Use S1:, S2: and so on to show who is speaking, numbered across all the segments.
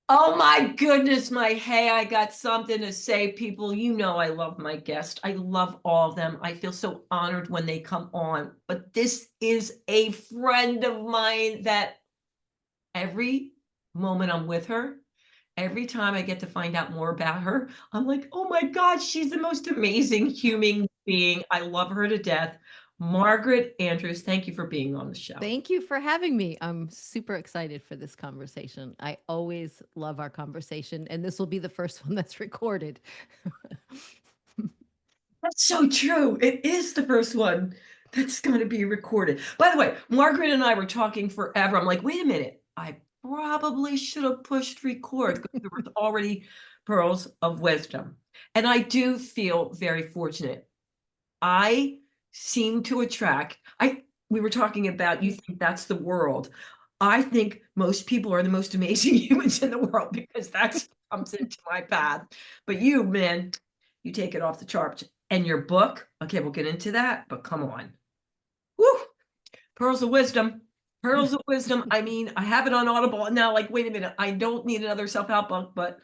S1: Oh my goodness, hey, I got something to say, people. You know I love my guests. I love all of them. I feel so honored when they come on. But this is a friend of mine that every moment I'm with her, every time I get to find out more about her, I'm like, oh my God, she's the most amazing human being. I love her to death. Margaret Andrews, thank you for being on the show.
S2: Thank you for having me. I'm super excited for this conversation. I always love our conversation, and this will be the first one that's recorded.
S1: That's so true. It is the first one that's going to be recorded. By the way, Margaret and I were talking forever. I'm like, wait a minute. I probably should have pushed record because there was already pearls of wisdom. And I do feel very fortunate. I seem to attract, we were talking about you think that's the world. I think most people are the most amazing humans in the world because that's what comes into my path. But you, man, you take it off the charts. And your book, okay, we'll get into that, but come on. Woo! Pearls of Wisdom. Pearls of Wisdom. I mean, I have it on Audible. And now, like, wait a minute, I don't need another self-help book, but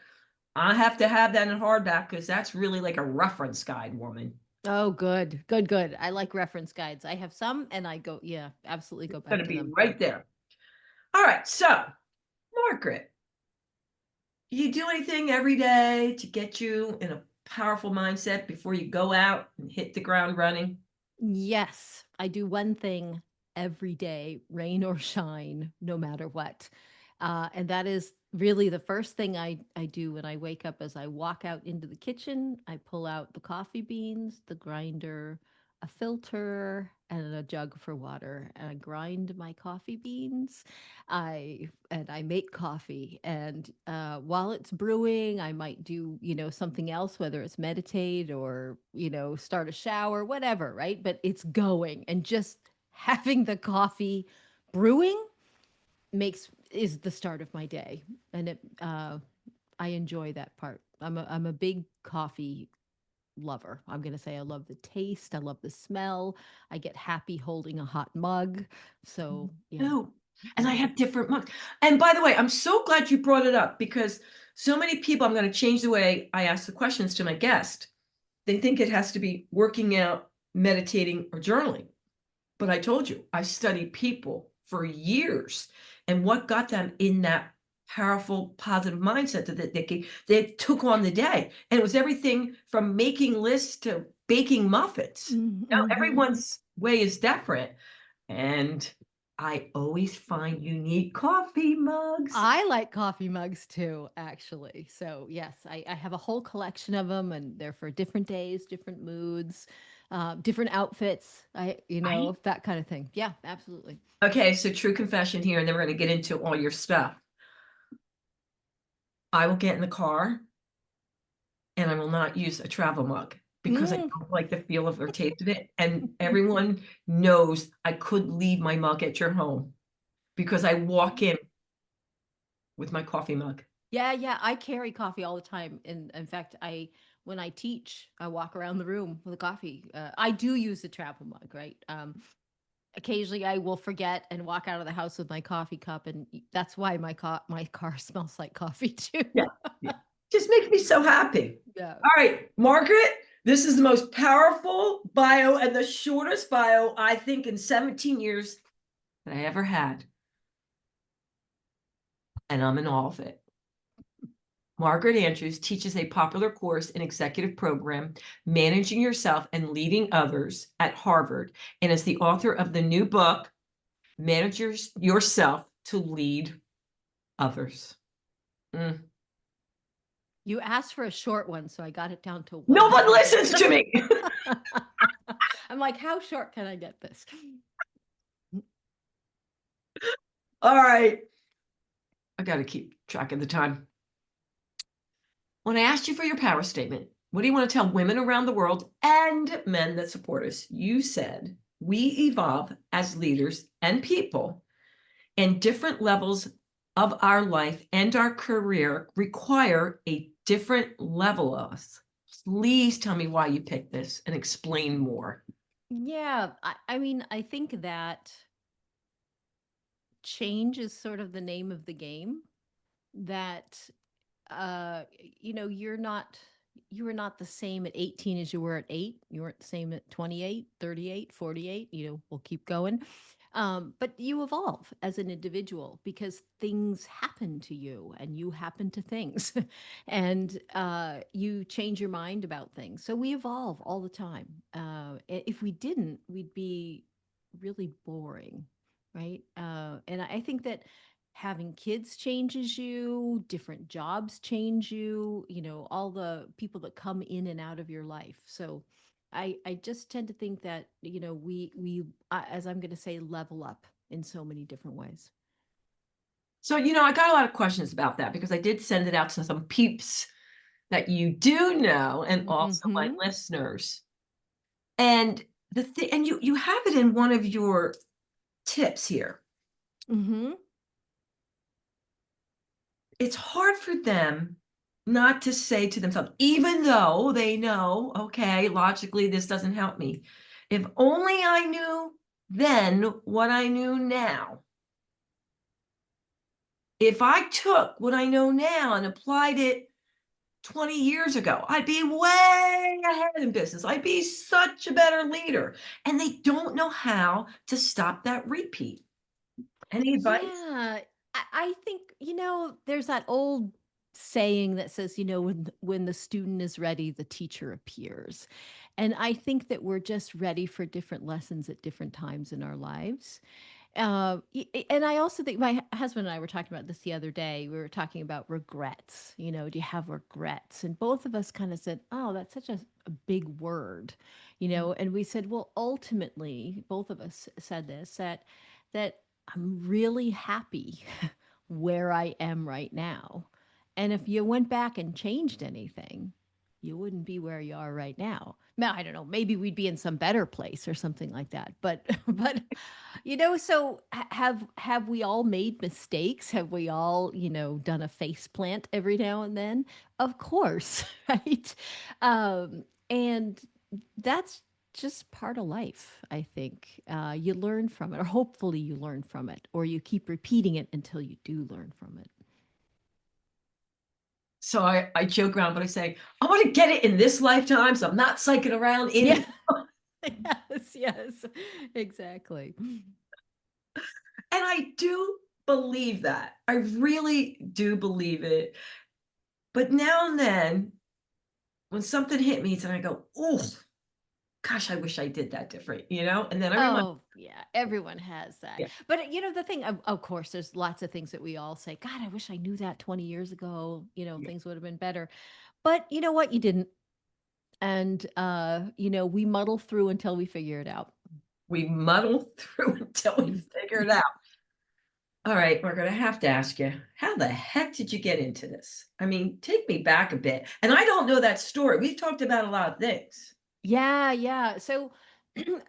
S1: I have to have that in hardback because that's really like a reference guide, woman.
S2: Oh, good. Good, good. I like reference guides. I have some and I go, yeah, absolutely go
S1: Going
S2: back
S1: to
S2: to
S1: be
S2: them.
S1: right there. All right. So, Margaret, you do anything every day to get you in a powerful mindset before you go out and hit the ground running?
S2: Yes, I do one thing every day, rain or shine, no matter what. And that is really the first thing I do when I wake up as I walk out into the kitchen. I pull out the coffee beans, the grinder, a filter, and a jug for water. And I grind my coffee beans. I make coffee. And while it's brewing, I might do, something else, whether it's meditate or, start a shower, whatever, right? But it's going and just having the coffee brewing makes is the start of my day. And I enjoy that part. I'm a big coffee lover. I'm going to say I love the taste, I love the smell. I get happy holding a hot mug. So, yeah.
S1: No. And I
S2: Mhm.
S1: have different mugs. And by the way, I'm so glad you brought it up because so many people, I'm going to change the way I ask the questions to my guest. They think it has to be working out, meditating, or journaling. But I told you, I studied people for years and what got them in that powerful, positive mindset that they took on the day. And it was everything from making lists to baking muffins. Now,
S2: Mhm.
S1: everyone's way is different. And I always find unique coffee mugs.
S2: I like coffee mugs too, actually. So, yes, I have a whole collection of them, and they're for different days, different moods, different outfits.
S1: Right?
S2: That kind of thing. Yeah, absolutely.
S1: Okay, so true confession here, and then we're going to get into all your stuff. I will get in the car and I will not use a travel mug because I
S2: Mm.
S1: don't like the feel of or taste of it. And everyone knows I could leave my mug at your home because I walk in with my coffee mug.
S2: Yeah, yeah. I carry coffee all the time. And in fact, when I teach, I walk around the room with a coffee. I do use the travel mug, right? Occasionally, I will forget and walk out of the house with my coffee cup, and that's why my car smells like coffee too.
S1: Yeah, yeah. Just makes me so happy.
S2: Yeah.
S1: All right, Margaret, this is the most powerful bio and the shortest bio, I think, in 17 years that I ever had. And I'm in all of it. Margaret Andrews teaches a popular course in executive program, Managing Yourself and Leading Others at Harvard, and is the author of the new book, Manage Yourself to Lead Others. Mm.
S2: You asked for a short one, so I got it down to
S1: No
S2: one
S1: one
S2: sentence.
S1: listens to me.
S2: I'm like, how short can I get this?
S1: All right. I got to keep track of the time. When I asked you for your power statement, what do you want to tell women around the world and men that support us? You said we evolve as leaders and people, and different levels of our life and our career require a different level of us. Please tell me why you picked this and explain more.
S2: Yeah, I mean, I think that change is sort of the name of the game. that you were not the same at 18 as you were at 8. You weren't the same at 28, 38, 48. We'll keep going. But you evolve as an individual because things happen to you and you happen to things and you change your mind about things. So we evolve all the time. If we didn't, we'd be really boring, right? And I think that having kids changes you, different jobs change you, all the people that come in and out of your life. So I just tend to think that, we as I'm going to say, level up in so many different ways.
S1: So, I got a lot of questions about that because I did send it out to some peeps that you do know and also my
S2: Mhm.
S1: listeners. And the thing, and you have it in one of your tips here.
S2: Mhm.
S1: It's hard for them not to say to themselves, even though they know, okay, logically, this doesn't help me. If only I knew then what I knew now. If I took what I know now and applied it 20 years ago, I'd be way ahead in business. I'd be such a better leader. And they don't know how to stop that repeat. Any advice?
S2: Yeah, I think, there's that old saying that says, when the student is ready, the teacher appears. And I think that we're just ready for different lessons at different times in our lives. And I also think my husband and I were talking about this the other day. We were talking about regrets. Do you have regrets? And both of us kind of said, "Oh, that's such a big word," And we said, "Well, ultimately, both of us said this that I'm really happy where I am right now. And if you went back and changed anything, you wouldn't be where you are right now. Now, I don't know, maybe we'd be in some better place or something like that. But but so have we all made mistakes? Have we all, done a face plant every now and then? Of course, right? And that's just part of life, I think. You learn from it, or hopefully you learn from it, or you keep repeating it until you do learn from it.
S1: So I joke around, but I say, I want to get it in this lifetime. So I'm not psyching around
S2: Yeah.
S1: any.
S2: Yes, yes, exactly.
S1: And I do believe that. I really do believe it. But now and then, when something hit me, and I go, oh, gosh, I wish I did that different. And then I remind,
S2: Oh, yeah, everyone has that.
S1: yeah,
S2: But the thing, of course, there's lots of things that we all say, God, I wish I knew that 20 years ago.
S1: yeah.
S2: Things would have been better. But you know what? You didn't. And, we muddle through until we figure it out.
S1: We muddle through until we figure it out. All right, Margaret, I have to ask you, how the heck did you get into this? I mean, take me back a bit. And I don't know that story. We've talked about a lot of things.
S2: Yeah, yeah. So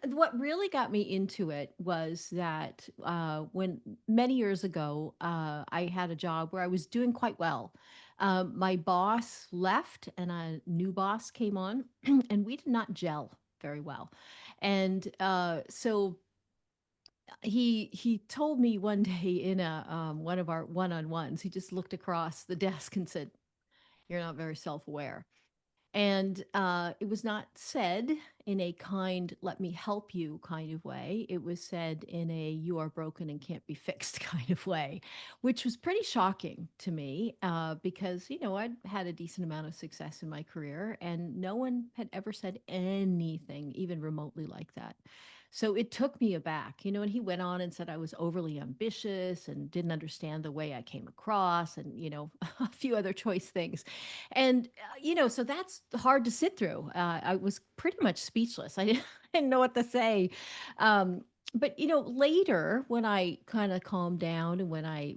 S2: what really got me into it was that when many years ago, I had a job where I was doing quite well. My boss left and a new boss came on, and we did not gel very well. And so he told me one day in a one of our one-on-ones, he just looked across the desk and said, "You're not very self-aware." And it was not said in a kind, let me help you kind of way. It was said in a, you are broken and can't be fixed kind of way, which was pretty shocking to me because, I'd had a decent amount of success in my career and no one had ever said anything even remotely like that. So it took me aback, and he went on and said I was overly ambitious and didn't understand the way I came across and, a few other choice things. And, so that's hard to sit through. I was pretty much speechless. I didn't, I didn't know what to say. Um, but, later when I kind of calmed down and when I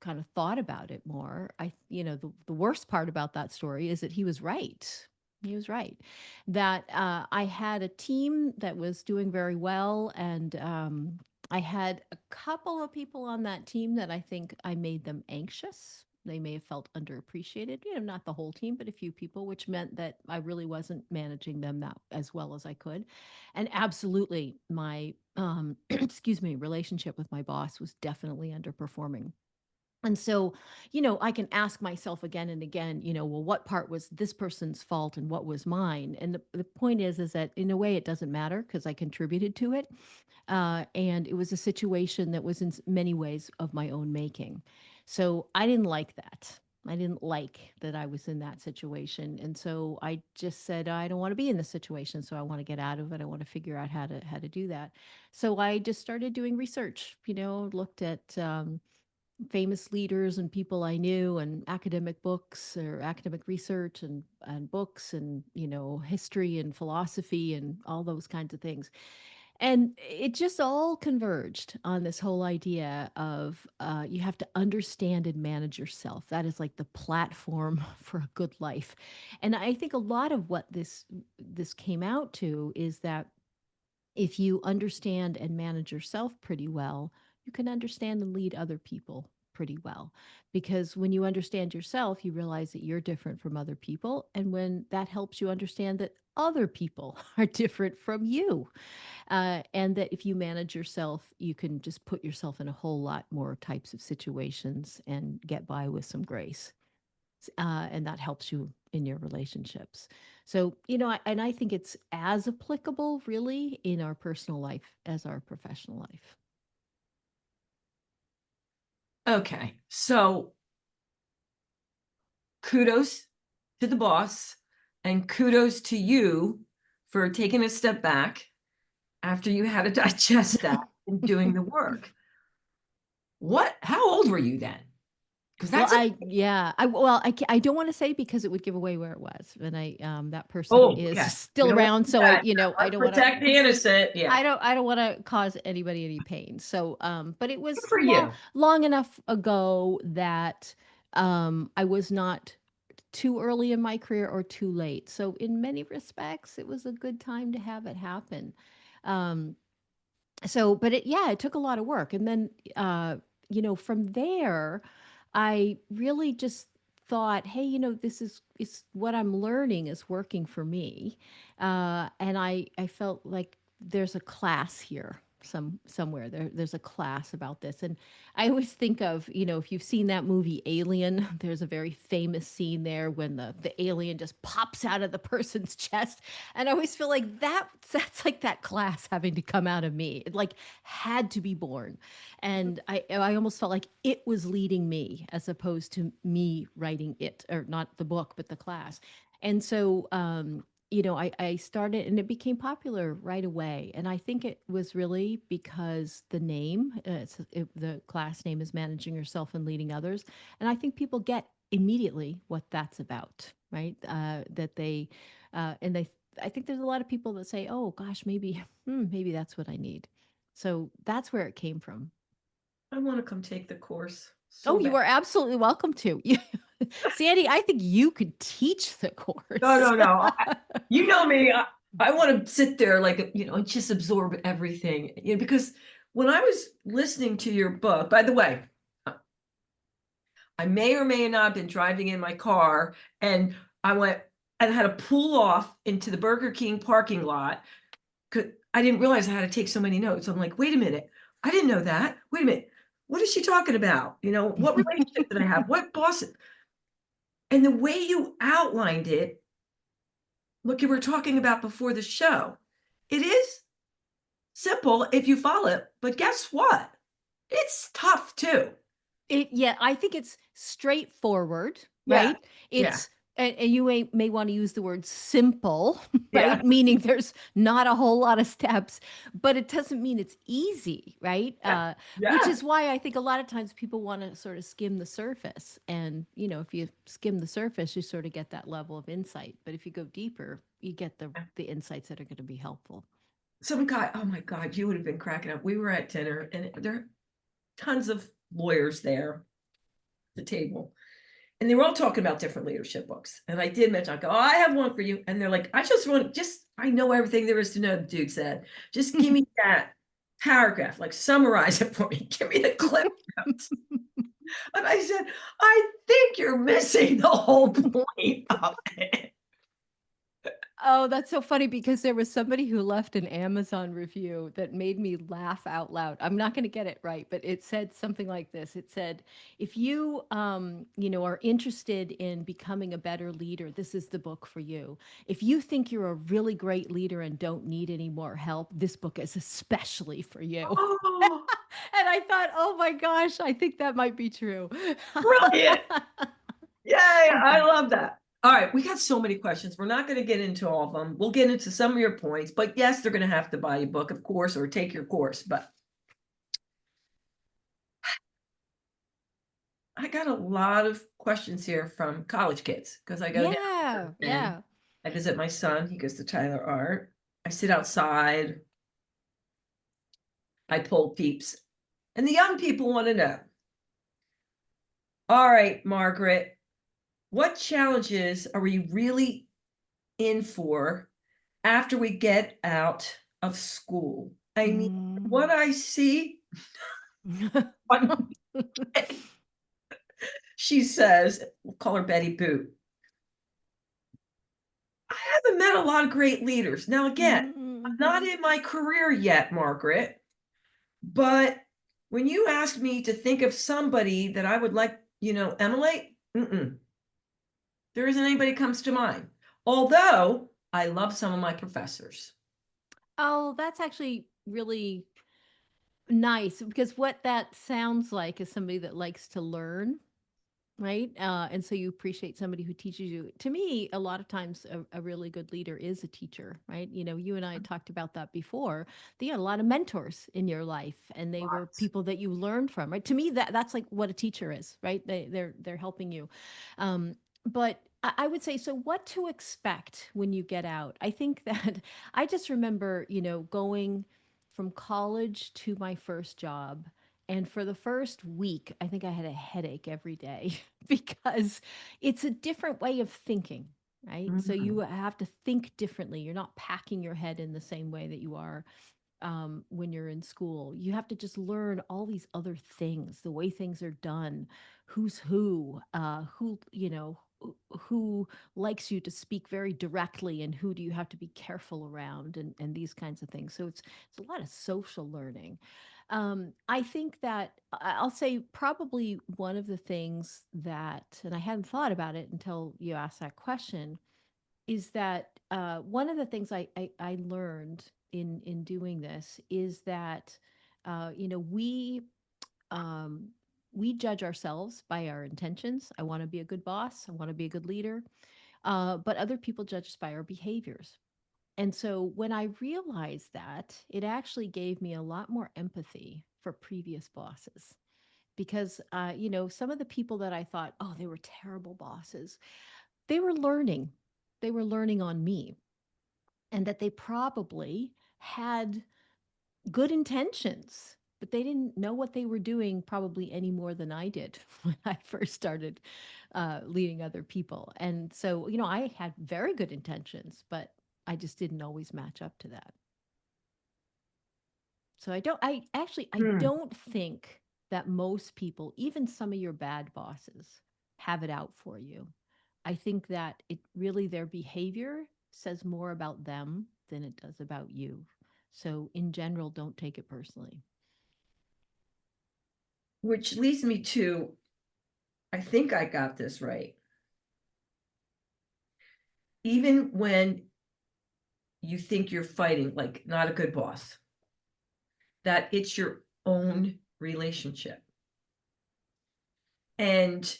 S2: kind of thought about it more, the worst part about that story is that he was right. He was right that I had a team that was doing very well. And I had a couple of people on that team that I think I made them anxious. They may have felt underappreciated, not the whole team, but a few people, which meant that I really wasn't managing them that as well as I could. And absolutely, my excuse me, relationship with my boss was definitely underperforming. And so, I can ask myself again and again, well, what part was this person's fault and what was mine? And the point is that in a way it doesn't matter because I contributed to it. And it was a situation that was in many ways of my own making. So I didn't like that. I didn't like that I was in that situation. And so I just said, I don't want to be in this situation. So I want to get out of it. I want to figure out how to do that. So I just started doing research, looked at, famous leaders and people I knew and academic books or academic research and books and, history and philosophy and all those kinds of things. And it just all converged on this whole idea of you have to understand and manage yourself. That is like the platform for a good life. And I think a lot of what this came out to is that if you understand and manage yourself pretty well, you can understand and lead other people pretty well. Because when you understand yourself, you realize that you're different from other people. And when that helps you understand that other people are different from you, and that if you manage yourself, you can just put yourself in a whole lot more types of situations and get by with some grace. And that helps you in your relationships. So, and I think it's as applicable really in our personal life as our professional life.
S1: Okay. So kudos to the boss and kudos to you for taking a step back after you had to digest that and doing the work. How old were you then? Because
S2: Well,
S1: that's a,
S2: yeah, I don't want to say because it would give away where it was. And that person
S1: oh,
S2: is
S1: okay. We
S2: still
S1: don't want
S2: around.
S1: to do
S2: So
S1: that.
S2: I
S1: Let's
S2: don't want to,
S1: protect the innocent. Yeah.
S2: I don't want to cause anybody any pain. So, but it
S1: Good
S2: was
S1: for you.
S2: long enough ago that, I was not too early in my career or too late. So in many respects, it was a good time to have it happen. Um, but it took a lot of work. And then, from there, I really just thought, hey, this is what I'm learning is working for me. And I felt like there's a class here somewhere there's a class about this. And I always think of, if you've seen that movie Alien, there's a very famous scene there when the alien just pops out of the person's chest. And I always feel like that's like that class having to come out of me. It like had to be born. And I almost felt like it was leading me as opposed to me writing it, or not the book, but the class. And so, I started and it became popular right away. And I think it was really because the name, the class name is Managing Yourself and Leading Others. And I think people get immediately what that's about, right? That they, and they, I think there's a lot of people that say, oh gosh, maybe that's what I need. So that's where it came from.
S1: I want to come take the course
S2: Oh,
S1: so
S2: you
S1: bad.
S2: are absolutely welcome to. Sandy, I think you could teach the
S1: No,
S2: course.
S1: no, no. You know me. I want to sit there like, and just absorb everything. Because when I was listening to your book, by the way, I may or may not have been driving in my car and I went and had to pull off into the Burger King parking lot. I didn't realize I had to take so many notes. I'm like, wait a minute. I didn't know that. Wait a minute. What is she talking about? What relationship did I have? What boss? And the way you outlined it, look, you were talking about before the show. It is simple if you follow it, but guess what? It's tough too.
S2: Yeah, I think it's straightforward,
S1: Yeah.
S2: right?
S1: Yeah.
S2: It's and you may want to use the word simple,
S1: Yeah.
S2: right? Meaning there's not a whole lot of steps, but it doesn't mean it's easy, right?
S1: Yeah.
S2: Which
S1: Yeah.
S2: is why I think a lot of times people want to sort of skim the surface. And, if you skim the surface, you sort of get that level of insight. But if you go deeper, you get the insights that are going to be helpful.
S1: Some guy, oh my God, you would have been cracking up. We were at dinner and there are tons of lawyers there at the table. And they were all talking about different leadership books. And I did mention, I go, oh, I have one for you. And they're like, I know everything there is to know, the dude said. Just give me that paragraph, like summarize it for me. Give me the clip notes. And I said, I think you're missing the whole point of it.
S2: Oh, that's so funny because there was somebody who left an Amazon review that made me laugh out loud. I'm not going to get it right, but it said something like this. It said, if you, are interested in becoming a better leader, this is the book for you. If you think you're a really great leader and don't need any more help, this book is especially for you.
S1: Oh,
S2: And I thought, oh my gosh, I think that might be true.
S1: brilliant. Yay, I love that. All right, we got so many questions. We're not going to get into all of them. We'll get into some of your points, but yes, they're going to have to buy a book, of course, or take your course. But I got a lot of questions here from college kids because I go down
S2: Yeah,
S1: there and
S2: yeah.
S1: I visit my son. He goes to Tyler Art. I sit outside. I pull peeps. And the young people want to know, all right, Margaret, what challenges are we really in for after we get out of school? I mean, what
S2: Mm.
S1: I see on, she says, we'll call her Betty Boot. I haven't met a lot of great leaders. Now, again, I'm not
S2: Mhm.
S1: in my career yet, Margaret, but when you asked me to think of somebody that I would like, emulate, there isn't anybody comes to mind. Although I love some of my professors.
S2: Oh, that's actually really nice because what that sounds like is somebody that likes to learn, right? And so you appreciate somebody who teaches you. To me, a lot of times a really good leader is a teacher, right? You and I had talked about that before. You had a lot of mentors in your life, and they were
S1: Lots.
S2: people that you learned from, right? To me, that's like what a teacher is, right? They're helping you. Um, but I would say, so what to expect when you get out? I think that I just remember, going from college to my first job. And for the first week, I think I had a headache every day because it's a different way of thinking, right? So you
S1: Mm.
S2: have to think differently. You're not packing your head in the same way that you are when you're in school. You have to just learn all these other things, the way things are done, who's who likes you to speak very directly, and who do you have to be careful around, and these kinds of things. So it's a lot of social learning. I think that I'll say probably one of the things that, and I hadn't thought about it until you asked that question, is that one of the things I learned in doing this is that we we judge ourselves by our intentions. I want to be a good boss. I want to be a good leader. But other people judge us by our behaviors. And so when I realized that, it actually gave me a lot more empathy for previous bosses because, some of the people that I thought, oh, they were terrible bosses, they were learning. They were learning on me, and that they probably had good intentions, but they didn't know what they were doing probably any more than I did when I first started leading other people. And so, I had very good intentions, but I just didn't always match up to that. So I
S1: Mm.
S2: don't think that most people, even some of your bad bosses, have it out for you. I think that it really, their behavior says more about them than it does about you. So in general, don't take it personally.
S1: Which leads me to, I think I got this right. Even when you think you're fighting, like not a good boss, that it's your own relationship. And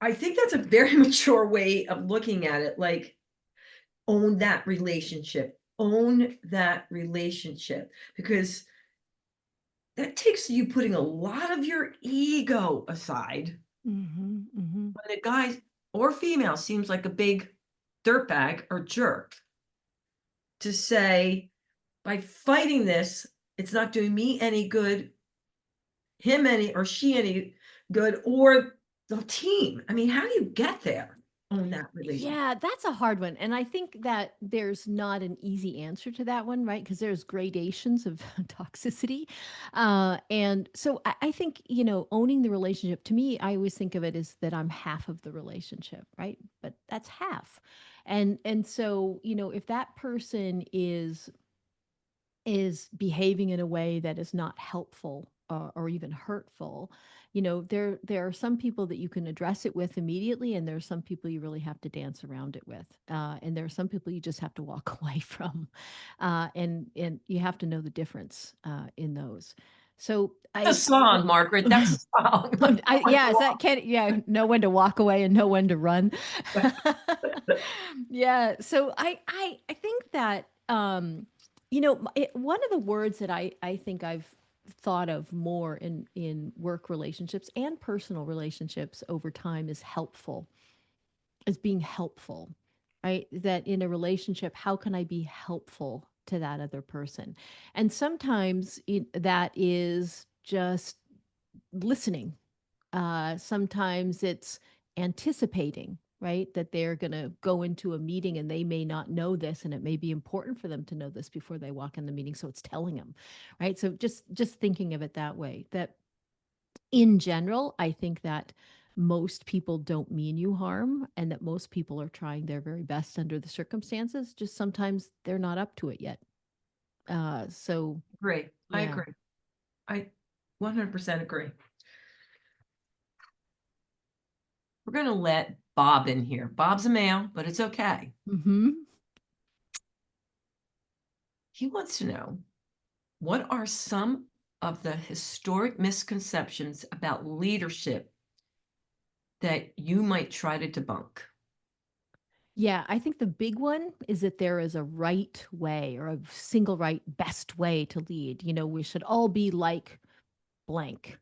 S1: I think that's a very mature way of looking at it. Like, own that relationship, own that relationship, because that takes you putting a lot of your ego aside
S2: Mhm, mhm.
S1: when a guy or female seems like a big dirtbag or jerk to say, by fighting this, it's not doing me any good, him any or she any good, or the team. I mean, how do you get there on that relationship?
S2: Yeah, that's a hard one. And I think that there's not an easy answer to that one, right? Because there's gradations of toxicity. And so I think, owning the relationship, to me, I always think of it as that I'm half of the relationship, right? But that's half. And so, if that person is behaving in a way that is not helpful, or even hurtful, there are some people that you can address it with immediately, and there are some people you really have to dance around it with, and there are some people you just have to walk away from, and you have to know the difference in those. So
S1: That's a song, Margaret. That's a song.
S2: yeah, is that can yeah, know when to walk away and know when to run. Yeah, so I think that one of the words that I think I've thought of more in work relationships and personal relationships over time is helpful, as being helpful, right? That in a relationship, how can I be helpful to that other person? And sometimes that is just listening. Sometimes it's anticipating, right? That they're going to go into a meeting and they may not know this, and it may be important for them to know this before they walk in the meeting. So it's telling them, right? So just thinking of it that way. That in general, I think that most people don't mean you harm, and that most people are trying their very best under the circumstances. Just sometimes they're not up to it yet. So
S1: Agree. I
S2: yeah.
S1: agree. I 100% agree. We're going to let Bob in here. Bob's a male, but it's okay.
S2: Hmm.
S1: He wants to know, what are some of the historic misconceptions about leadership that you might try to debunk?
S2: Yeah, I think the big one is that there is a right way, or a single right best way to lead. We should all be like blank.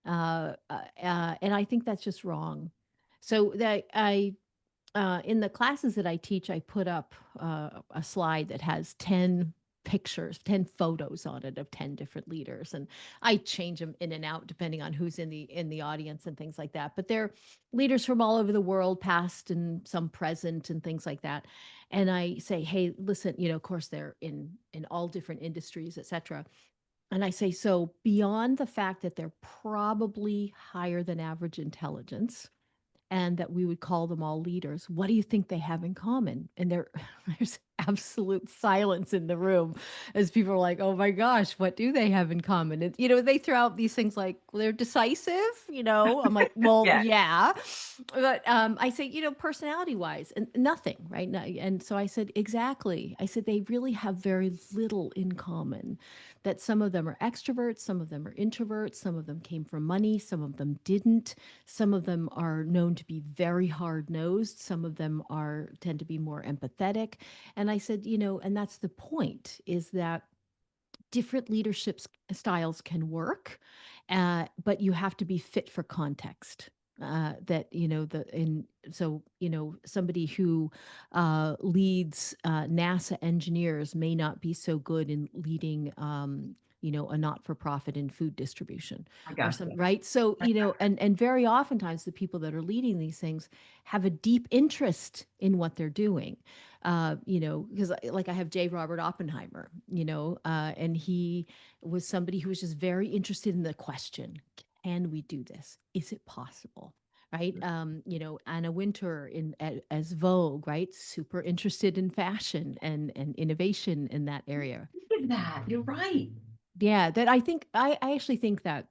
S2: And I think that's just wrong. So that in the classes that I teach, I put up a slide that has 10 pictures, 10 photos on it of 10 different leaders. And I change them in and out depending on who's in the audience and things like that. But they're leaders from all over the world, past and some present and things like that. And I say, hey, listen, of course they're in all different industries, et cetera. And I say, so beyond the fact that they're probably higher than average intelligence, and that we would call them all leaders, what do you think they have in common? And there's absolute silence in the room, as people are like, oh my gosh, what do they have in common? And they throw out these things like, well, they're decisive. I'm like, well,
S1: Yeah.
S2: yeah. But I say, personality wise, and nothing, right? And so I said, exactly. I said, they really have very little in common. That some of them are extroverts, some of them are introverts, some of them came from money, some of them didn't. Some of them are known to be very hard nosed. Some of them tend to be more empathetic. And I said, and that's the point, is that different leadership styles can work, but you have to be fit for context. That the in so somebody who leads NASA engineers may not be so good in leading a not-for-profit in food distribution,
S1: I
S2: or
S1: got
S2: some,
S1: you.
S2: right? So
S1: I
S2: and very oftentimes the people that are leading these things have a deep interest in what they're doing, because like I have J. Robert Oppenheimer, and he was somebody who was just very interested in the question, can we do this? Is it possible? Right. Anna Wintour as Vogue, right? Super interested in fashion and innovation in that area.
S1: did that. You're right.
S2: Yeah. That I actually think that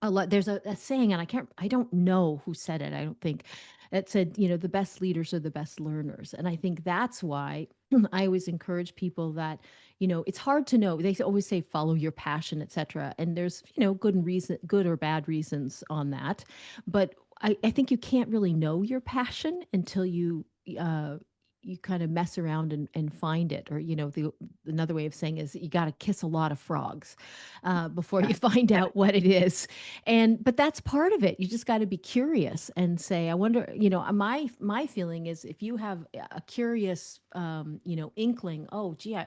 S2: a lot, there's a saying, and I don't know who said it. I don't think it said, the best leaders are the best learners. And I think that's why I always encourage people that, it's hard to know. They always say follow your passion, etc. And there's, good or bad reasons on that. But I think you can't really know your passion until uh you kind of mess around and find it. Or, another way of saying is you got to kiss a lot of frogs before
S1: Yeah.
S2: you find out what it is. But that's part of it. You just got to be curious and say, I wonder, my feeling is, if you have a curious inkling, oh gee,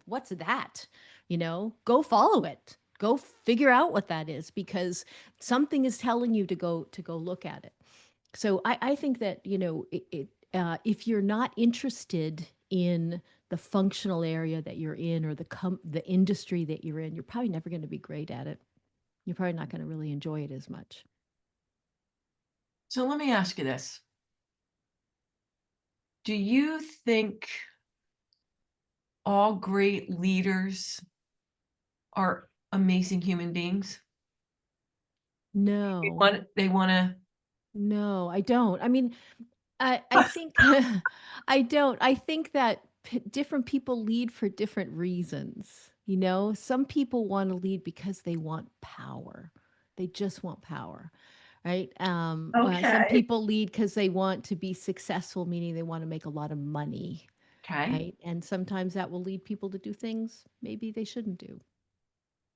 S2: what's that, go follow it, go figure out what that is, because something is telling you to go look at it. So I think that, if you're not interested in the functional area that you're in, or the industry that you're in, you're probably never going to be great at it. You're probably not going to really enjoy it as much.
S1: So let me ask you this. Do you think all great leaders are amazing human beings?
S2: No.
S1: They wanna
S2: No, I don't. I mean, I think I don't. I think that different people lead for different reasons. You know, some people want to lead because they want power. They just want power, right? Some
S1: Okay.
S2: people lead because they want to be successful, meaning they want to make a lot of money,
S1: Okay.
S2: right? And sometimes that will lead people to do things maybe they shouldn't do.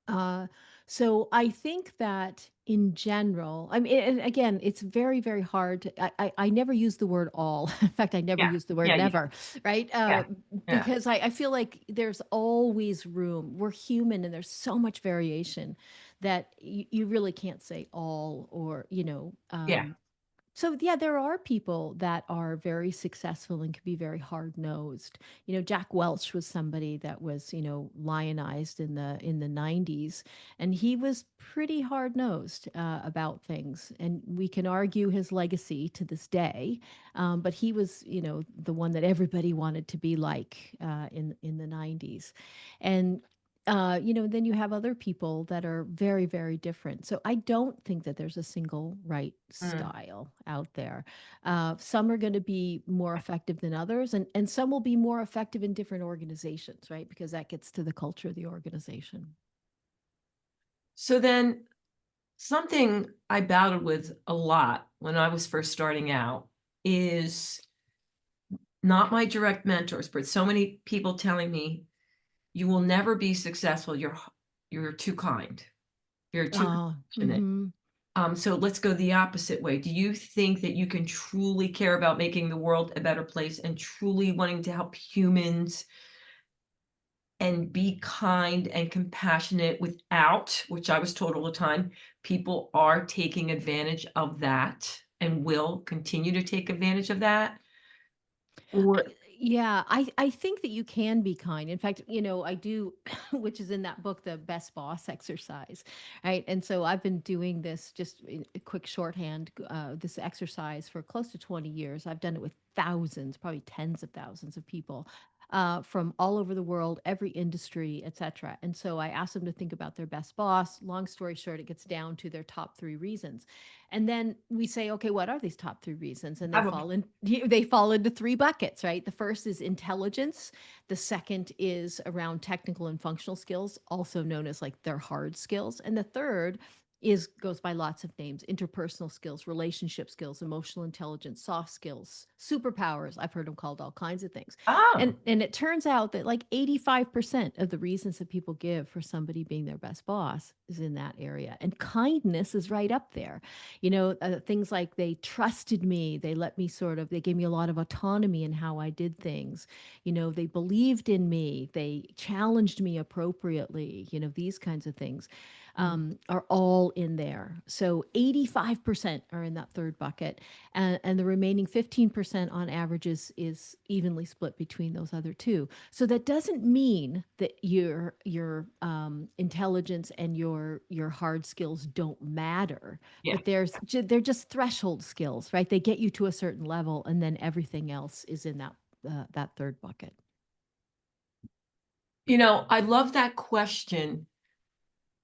S2: Uh, so I think that in general, I mean, and again, it's very, very hard to, I never use the word all. In fact, I never
S1: Yeah.
S2: use the word
S1: Yeah, yeah,
S2: never, right?
S1: yeah, yeah,
S2: Because I feel like there's always room. We're human and there's so much variation that you really can't say all or,
S1: yeah.
S2: so yeah, there are people that are very successful and can be very hard nosed. You know, Jack Welch was somebody that was, lionized in the 90s, and he was pretty hard nosed about things. And we can argue his legacy to this day, but he was, the one that everybody wanted to be like in the 90s, and then you have other people that are very, very different. So I don't think that there's a single right
S1: Mm.
S2: style out there. Some are going to be more effective than others, and some will be more effective in different organizations, right? Because that gets to the culture of the organization.
S1: So then something I battled with a lot when I was first starting out is not my direct mentors, but so many people telling me, "You will never be successful. You're too kind. You're too compassionate."
S2: Mm-hmm.
S1: So let's go the opposite way. Do you think that you can truly care about making the world a better place and truly wanting to help humans and be kind and compassionate without, which I was told all the time, people are taking advantage of that and will continue to take advantage of that?
S2: I,
S1: Or
S2: yeah, I think that you can be kind. In fact, I do, which is in that book, the Best Boss exercise, right? And so I've been doing this just in a quick shorthand, this exercise for close to 20 years. I've done it with thousands, probably tens of thousands of people. From all over the world, every industry, etc. And so I asked them to think about their best boss. Long story short, it gets down to their top three reasons. And then we say, okay, what are these top three reasons? And
S1: I will
S2: they fall into three buckets, right? The first is intelligence. The second is around technical and functional skills, also known as like their hard skills. And the third is goes by lots of names: interpersonal skills, relationship skills, emotional intelligence, soft skills, superpowers. I've heard them called all kinds of things. and
S1: oh,
S2: and it turns out that like 85% of the reasons that people give for somebody being their best boss is in that area, and kindness is right up there. Things like they trusted me, they gave me a lot of autonomy in how I did things. They believed in me, they challenged me appropriately. These kinds of things
S1: mm,
S2: are all in there. So 85% are in that third bucket, and the remaining 15% on average is evenly split between those other two. So that doesn't mean that your intelligence and your hard skills don't matter,
S1: yeah.
S2: but they're just threshold skills, right? They get you to a certain level, and then everything else is in that third bucket.
S1: I love that question.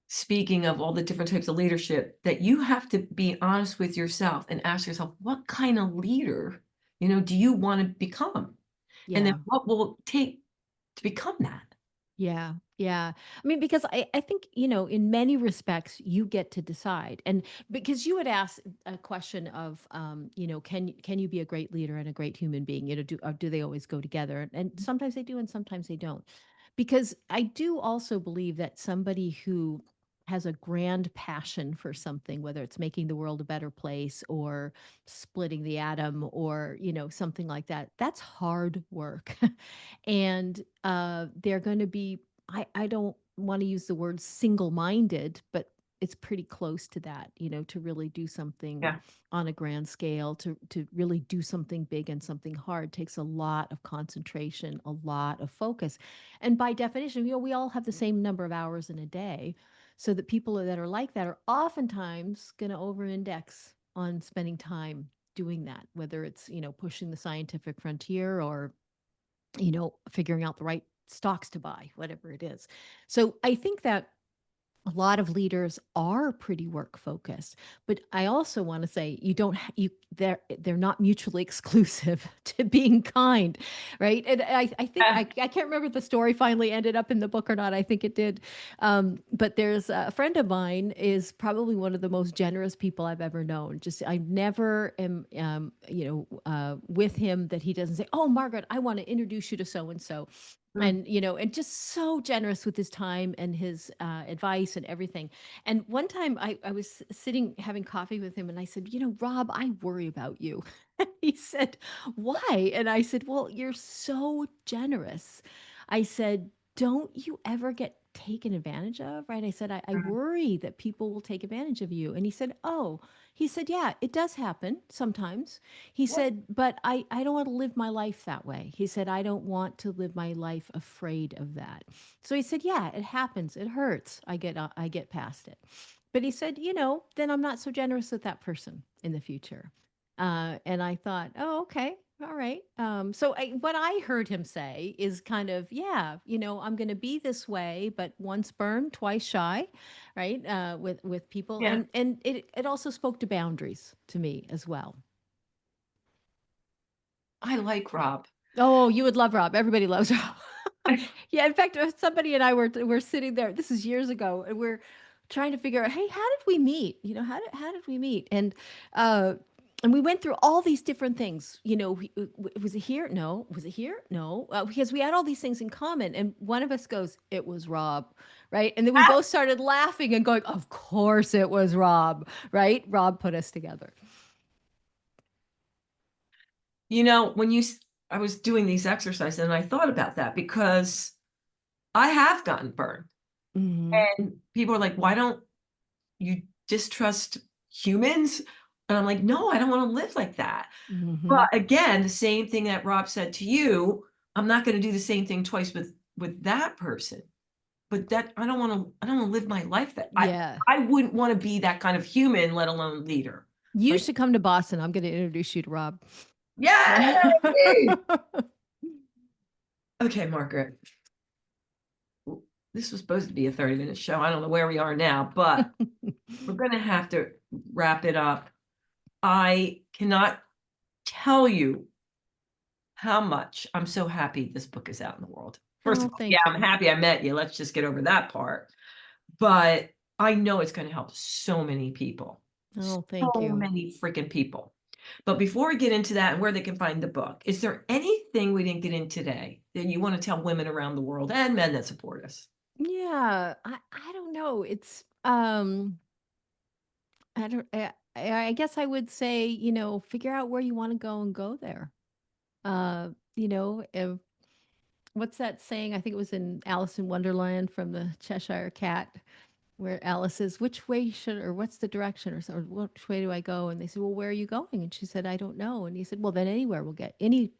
S1: Speaking of all the different types of leadership, that you have to be honest with yourself and ask yourself, what kind of leader, do you want to become? And then
S2: Yeah.
S1: what will it take to become that?
S2: Yeah, yeah. I mean, because I think, in many respects, you get to decide. And because you had asked a question of, can you be a great leader and a great human being? Do they always go together? And sometimes they do, and sometimes they don't. Because I do also believe that somebody who has a grand passion for something, whether it's making the world a better place or splitting the atom or, something like that, that's hard work. And they're going to be, I don't want to use the word single minded, but it's pretty close to that, to really do something
S1: Yeah.
S2: on a grand scale, to really do something big and something hard takes a lot of concentration, a lot of focus. And by definition, we all have the same number of hours in a day. So that people that are like that are oftentimes going to over index on spending time doing that, whether it's, pushing the scientific frontier or, figuring out the right stocks to buy, whatever it is. So I think that a lot of leaders are pretty work focused, but I also want to say you don't you they're not mutually exclusive to being kind, right? And I think
S1: Uh,
S2: I can't remember if the story finally ended up in the book or not. I think it did. But there's a friend of mine is probably one of the most generous people I've ever known. Just I never am with him that he doesn't say, "Oh, Margaret, I want to introduce you to so and so."
S1: mm,
S2: And just so generous with his time and his advice and everything. And one time I was sitting having coffee with him and I said, Rob, I worry about you. He said, why? And I said, well, you're so generous. I said, don't you ever get taken advantage of? Right. I said, I
S1: mm,
S2: worry that people will take advantage of you. And he said, oh, he said, yeah, it does happen sometimes. He
S1: what?
S2: said, but I don't want to live my life that way. He said, I don't want to live my life afraid of that. So he said, yeah, it happens. It hurts. I get past it. But he said, then I'm not so generous with that person in the future. And I thought, oh, okay. All right. What I heard him say is kind of, yeah, I'm going to be this way, but once burned, twice shy, right? With people,
S1: Yeah,
S2: and it also spoke to boundaries to me as well.
S1: I like Rob.
S2: Oh, you would love Rob. Everybody loves Rob. Yeah, in fact, somebody and I were sitting there. This is years ago, and we're trying to figure out, hey, how did we meet? How did we meet? And we went through all these different things. Was it here? No. Was it here? No. Because we had all these things in common, and one of us goes, "It was Rob," right? And then we both started laughing and going, "Of course, it was Rob," right? Rob put us together.
S1: When I was doing these exercises and I thought about that because I have gotten burned.
S2: Hmm.
S1: And people are like, why don't you distrust humans? And I'm like, no, I don't want to live like that.
S2: Hmm.
S1: But again, the same thing that Rob said to you, I'm not going to do the same thing twice with that person. But that I don't want to live my life that
S2: Yeah.
S1: I wouldn't want to be that kind of human, let alone leader.
S2: You
S1: Like,
S2: should come to Boston. I'm going to introduce you to Rob.
S1: yay! Okay, Margaret. This was supposed to be a 30-minute show. I don't know where we are now, but we're going to have to wrap it up. I cannot tell you how much I'm so happy this book is out in the world. First
S2: Oh,
S1: of all, yeah,
S2: thank
S1: I'm
S2: you.
S1: happy I met you. Let's just get over that part. But I know it's going to help so many people,
S2: Oh, thank
S1: so
S2: you.
S1: many freaking people. But before we get into that and where they can find the book, is there anything we didn't get in today that you want to tell women around the world and men that support us?
S2: Yeah, I don't know. It's I don't I guess I would say, figure out where you want to go and go there. If what's that saying? I think it was in Alice in Wonderland from the Cheshire Cat, where Alice says, "Which way should or what's the direction or which way do I go?" And they said, "Well, where are you going?" And she said, "I don't know." And he said, "Well, then anywhere will get any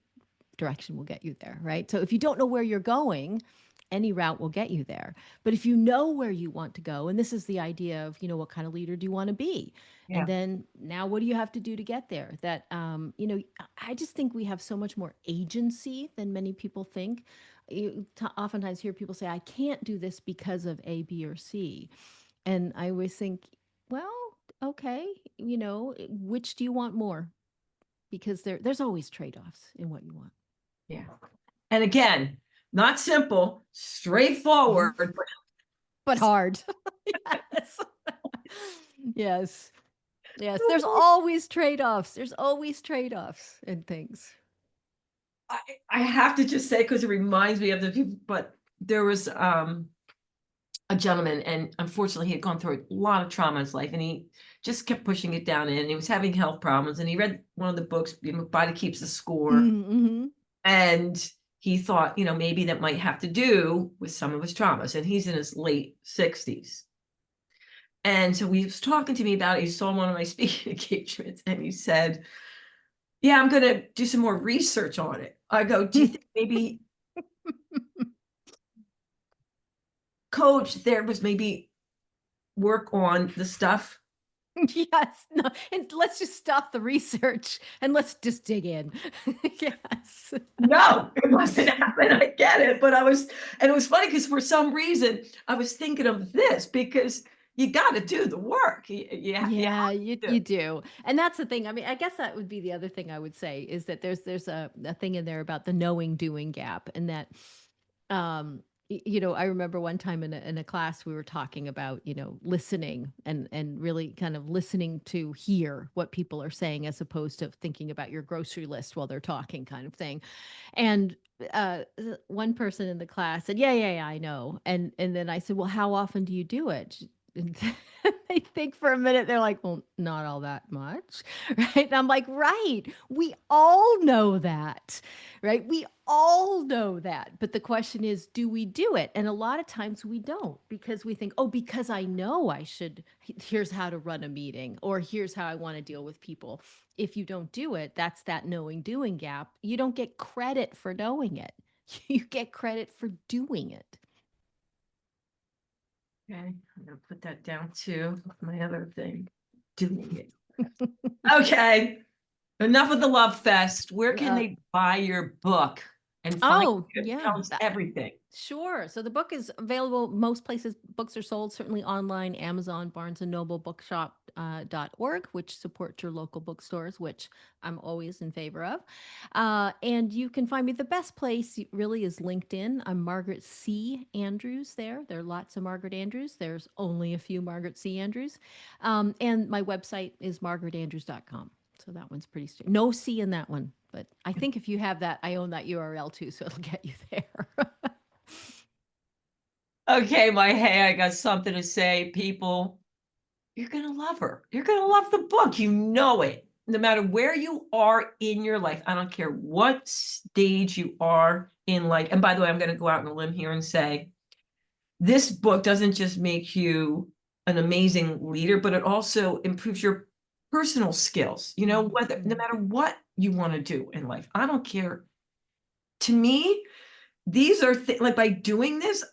S2: direction will get you there, right?" So if you don't know where you're going, any route will get you there. But if you know where you want to go, and this is the idea of, what kind of leader do you want to be? And
S1: Yeah.
S2: then now what do you have to do to get there? That, I just think we have so much more agency than many people think. You oftentimes hear people say, I can't do this because of A, B, or C. And I always think, well, okay, which do you want more? Because there's always trade-offs in what you want.
S1: Yeah. And again, not simple, straightforward, but
S2: But hard. Yes. Yes. Yes. There's always trade-offs. There's always trade-offs in things.
S1: I, I have to just say, because it reminds me of the people, but there was a gentleman, and unfortunately, he had gone through a lot of trauma in his life, and he just kept pushing it down in. He was having health problems, and he read one of the books, Body Keeps the Score,
S2: Mm-hmm.
S1: and he thought, maybe that might have to do with some of his traumas, and he's in his late 60s. And so he was talking to me about it. He saw one of my speaking engagements, and he said, yeah, I'm going to do some more research on it. I go, do you think maybe coach there was maybe work on the stuff
S2: Yes, no, and let's just stop the research and let's just dig in. Yes.
S1: No, it wasn't happening. I get it. And it was funny because for some reason I was thinking of this because you got to do the work. You
S2: Yeah,
S1: have to.
S2: you do. And that's the thing. I mean, I guess that would be the other thing I would say is that there's a thing in there about the knowing doing gap, and that I remember one time in a class we were talking about, listening and really kind of listening to hear what people are saying as opposed to thinking about your grocery list while they're talking kind of thing. And one person in the class said, "Yeah, yeah, yeah, I know." And then I said, "Well, how often do you do it?" And they think for a minute. They're like, "Well, not all that much." Right? And I'm like, "Right. We all know that." Right? We all know that. But the question is, do we do it? And a lot of times we don't, because we think, "Oh, because I know I should, here's how to run a meeting, or here's how I want to deal with people." If you don't do it, that's that knowing doing gap. You don't get credit for knowing it. You get credit for doing it.
S1: Okay, I'm gonna put that down too. My other thing, doing it. Okay, enough of the love fest. Where can
S2: Uh,
S1: they buy your book and find
S2: oh,
S1: you?
S2: yeah.
S1: Tell us everything.
S2: Sure. So the book is available most places books are sold, certainly online, Amazon, Barnes and Noble, Bookshop .org, which support your local bookstores, which I'm always in favor of. And you can find me the best place really is LinkedIn. I'm Margaret C. Andrews there. There are lots of Margaret Andrews. There's only a few Margaret C. Andrews. And my website is margaretandrews.com. So that one's pretty straight. No C in that one. But I think if you have that, I own that URL too, so it'll get you there.
S1: Okay, my hey, I got something to say, people. You're gonna love her. You're gonna love the book. You know it. No matter where you are in your life, I don't care what stage you are in life. And by the way, I'm gonna go out on a limb here and say this book doesn't just make you an amazing leader, but it also improves your personal skills. Whether no
S2: Mhm.
S1: matter what you want to do in life, I don't care. To me, these are like by doing this,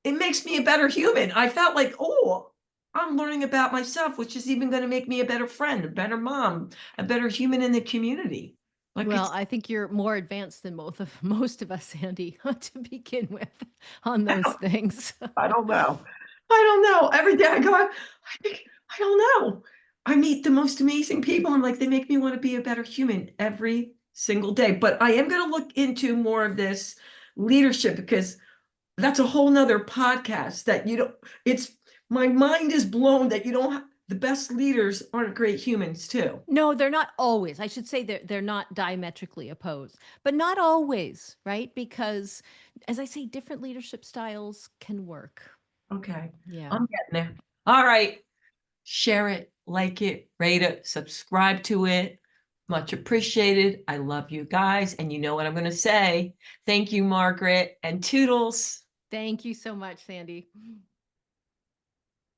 S1: it makes me a better human. I felt like, oh, I'm learning about myself, which is even going to make me a better friend, a better mom, a better human in the community. Like
S2: Well,
S1: it's,
S2: I think you're more advanced than most of us, Sandy, to begin with on those things.
S1: I don't know. I don't know. Every day I go out, I think, I don't know. I meet the most amazing people. I'm like, they make me want to be a better human every single day. But I am going to look into more of this leadership because that's a whole nother podcast that you don't, it's, my mind is blown that you don't, the best leaders aren't great humans too.
S2: No, they're not always. I should say they're not diametrically opposed, but not always, right? Because as I say, different leadership styles can work.
S1: Okay.
S2: Yeah.
S1: I'm getting there. All right. Share it, like it, rate it, subscribe to it. Much appreciated. I love you guys. And you know what I'm going to say. Thank you, Margaret, and toodles.
S2: Thank you so much, Sandy.